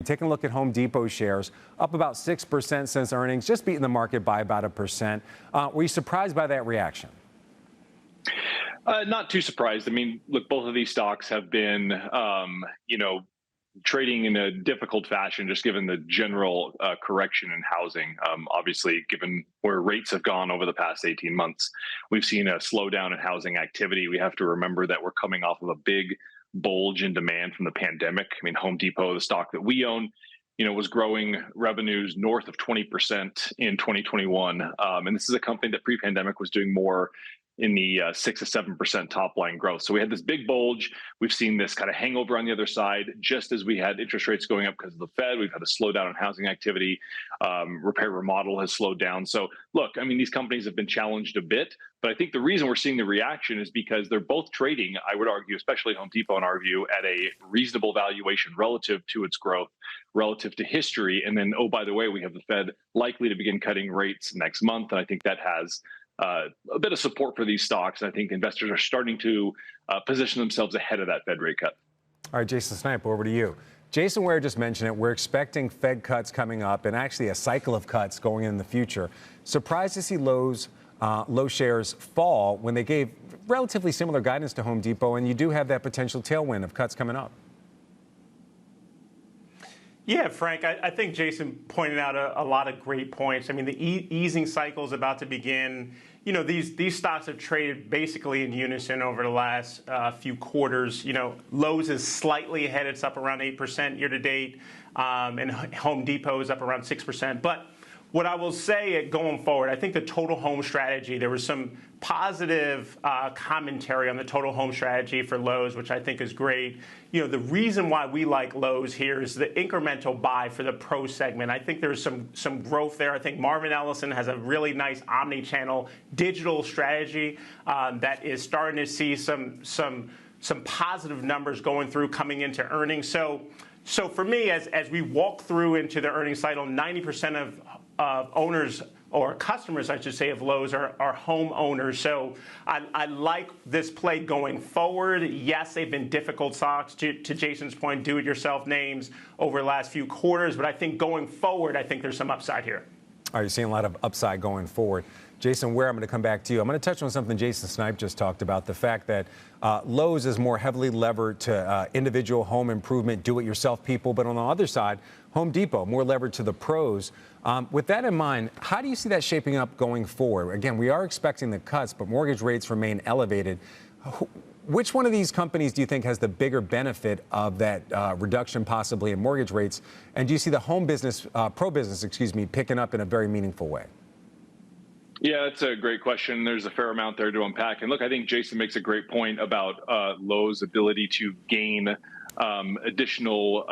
Taking a look at Home Depot shares, up about 6% since earnings, just beating the market by about 1%. Were you surprised by that reaction? Not too surprised. I mean, look, both of these stocks have been, trading in a difficult fashion, just given the general correction in housing. Obviously, given where rates have gone over the past 18 months, we've seen a slowdown in housing activity. We have to remember that we're coming off of a big bulge in demand from the pandemic. I mean, Home Depot, the stock that we own, was growing revenues north of 20% in 2021. And this is a company that pre-pandemic was doing more in the 6 to 7% top line growth. So we had this big bulge. We've seen this kind of hangover on the other side, just as we had interest rates going up because of the Fed. We've had a slowdown in housing activity. Repair remodel has slowed down. So look, I mean, these companies have been challenged a bit, but I think the reason we're seeing the reaction is because they're both trading, I would argue, especially Home Depot in our view, at a reasonable valuation relative to its growth, relative to history. And then, oh, by the way, we have the Fed likely to begin cutting rates next month. And I think that has a bit of support for these stocks. I think investors are starting to position themselves ahead of that Fed rate cut. All right, Jason Snipe, over to you. Jason Ware just mentioned it. We're expecting Fed cuts coming up and actually a cycle of cuts going in the future. Surprised to see Lowe shares fall when they gave relatively similar guidance to Home Depot, and you do have that potential tailwind of cuts coming up. Yeah, Frank, I think Jason pointed out a lot of great points. I mean, the easing cycle is about to begin. These stocks have traded basically in unison over the last few quarters. Lowe's is slightly ahead. It's up around 8% year to date, and Home Depot is up around 6%. But what I will say going forward, I think the total home strategy, there was some positive commentary on the total home strategy for Lowe's, which I think is great. The reason why we like Lowe's here is the incremental buy for the pro segment. I think there's some growth there. I think Marvin Ellison has a really nice omni-channel digital strategy that is starting to see some positive numbers going through coming into earnings. So for me, as we walk through into the earnings cycle, 90% of owners or customers, I should say, of Lowe's are home owners. So I like this play going forward. Yes, they've been difficult stocks, to Jason's point, do-it-yourself names over the last few quarters. But I think going forward, I think there's some upside here. Are you seeing a lot of upside going forward? Jason Ware, I'm going to come back to you. I'm going to touch on something Jason Snipe just talked about, the fact that Lowe's is more heavily levered to individual home improvement, do-it-yourself people. But on the other side, Home Depot, more levered to the pros. With that in mind, how do you see that shaping up going forward? Again, we are expecting the cuts, but mortgage rates remain elevated. Which one of these companies do you think has the bigger benefit of that reduction possibly in mortgage rates? And do you see the home business, pro business, picking up in a very meaningful way? Yeah, that's a great question. There's a fair amount there to unpack. And look, I think Jason makes a great point about Lowe's ability to gain additional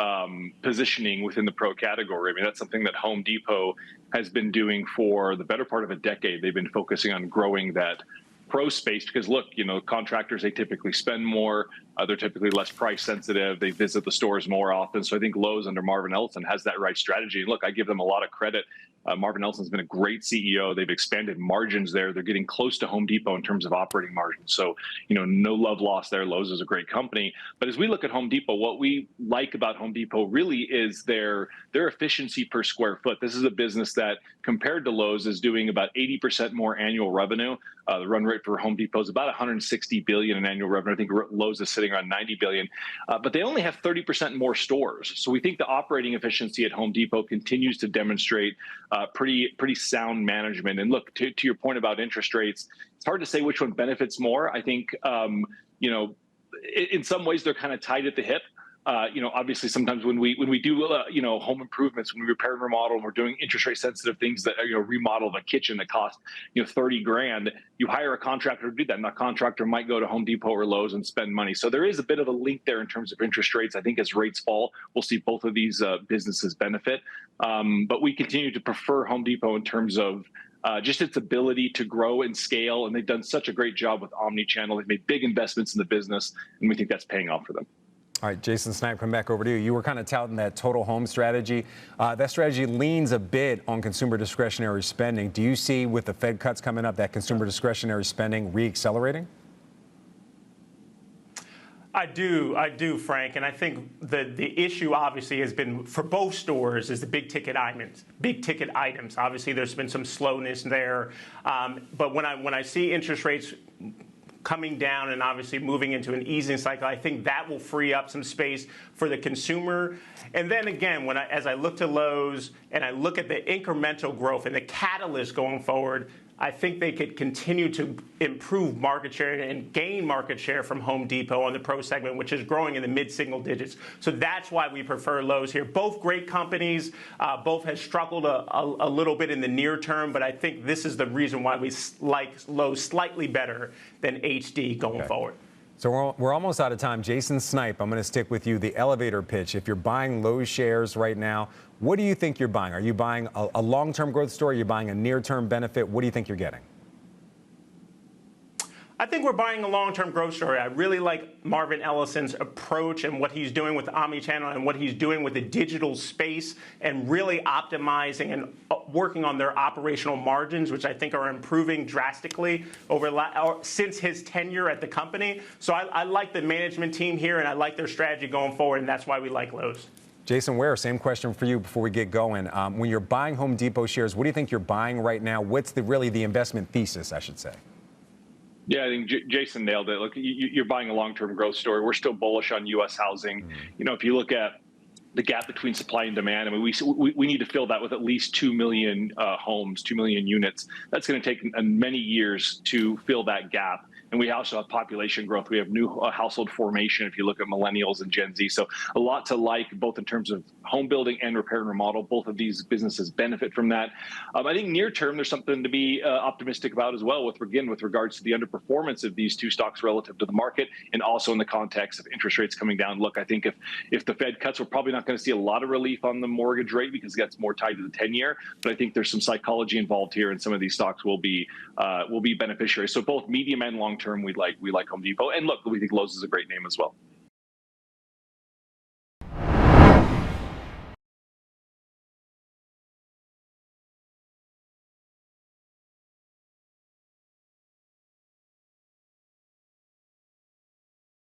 positioning within the pro category. I mean, that's something that Home Depot has been doing for the better part of a decade. They've been focusing on growing that pro space because, look, contractors, they typically spend more. They're typically less price sensitive. They visit the stores more often. So I think Lowe's under Marvin Ellison has that right strategy. And look, I give them a lot of credit. Marvin Ellison's been a great CEO. They've expanded margins there. They're getting close to Home Depot in terms of operating margins. So, no love lost there. Lowe's is a great company. But as we look at Home Depot, what we like about Home Depot really is their efficiency per square foot. This is a business that, compared to Lowe's, is doing about 80% more annual revenue. The run rate for Home Depot is about 160 billion in annual revenue. I think Lowe's is sitting around 90 billion, but they only have 30% more stores. So we think the operating efficiency at Home Depot continues to demonstrate pretty sound management. And look, to your point about interest rates, it's hard to say which one benefits more. I think, in some ways they're kind of tied at the hip. Obviously sometimes when we do, home improvements, when we repair and remodel, and we're doing interest rate sensitive things that, remodel the kitchen that cost, 30 grand, you hire a contractor to do that. And that contractor might go to Home Depot or Lowe's and spend money. So there is a bit of a link there in terms of interest rates. I think as rates fall, we'll see both of these businesses benefit. But we continue to prefer Home Depot in terms of just its ability to grow and scale. And they've done such a great job with omni-channel. They've made big investments in the business, and we think that's paying off for them. All right, Jason Snipe, come back over to you. You were kind of touting that total home strategy. That strategy leans a bit on consumer discretionary spending. Do you see, with the Fed cuts coming up, that consumer discretionary spending re-accelerating? I do, Frank, and I think the issue obviously has been for both stores is the big ticket items. Obviously, there's been some slowness there, but when I see interest rates coming down and obviously moving into an easing cycle, I think that will free up some space for the consumer. And then again, as I look to Lowe's and I look at the incremental growth and the catalyst going forward, I think they could continue to improve market share and gain market share from Home Depot on the pro segment, which is growing in the mid-single digits. So that's why we prefer Lowe's here. Both great companies, both have struggled a little bit in the near term, but I think this is the reason why we like Lowe's slightly better than HD going forward. So we're almost out of time. Jason Snipe, I'm going to stick with you. The elevator pitch. If you're buying Lowe's shares right now, what do you think you're buying? Are you buying a long-term growth story? Are you buying a near-term benefit? What do you think you're getting? I think we're buying a long-term growth story. I really like Marvin Ellison's approach and what he's doing with omnichannel and what he's doing with the digital space and really optimizing and working on their operational margins, which I think are improving drastically since his tenure at the company. So I like the management team here, and I like their strategy going forward, and that's why we like Lowe's. Jason Ware, same question for you before we get going. When you're buying Home Depot shares, what do you think you're buying right now? What's really the investment thesis, I should say? Yeah, I think Jason nailed it. Look, you're buying a long-term growth story. We're still bullish on U.S. housing. You know, if you look at the gap between supply and demand, I mean, we need to fill that with at least 2 million homes, 2 million units. That's going to take many years to fill that gap. And we also have population growth. We have new household formation if you look at millennials and Gen Z. So a lot to like, both in terms of home building and repair and remodel. Both of these businesses benefit from that. I think near term, there's something to be optimistic about as well with regards to the underperformance of these two stocks relative to the market, and also in the context of interest rates coming down. Look, I think if the Fed cuts, we're probably not going to see a lot of relief on the mortgage rate because that's more tied to the 10-year. But I think there's some psychology involved here, and some of these stocks will be beneficiaries. So both medium and long term, we like Home Depot. And look, we think Lowe's is a great name as well.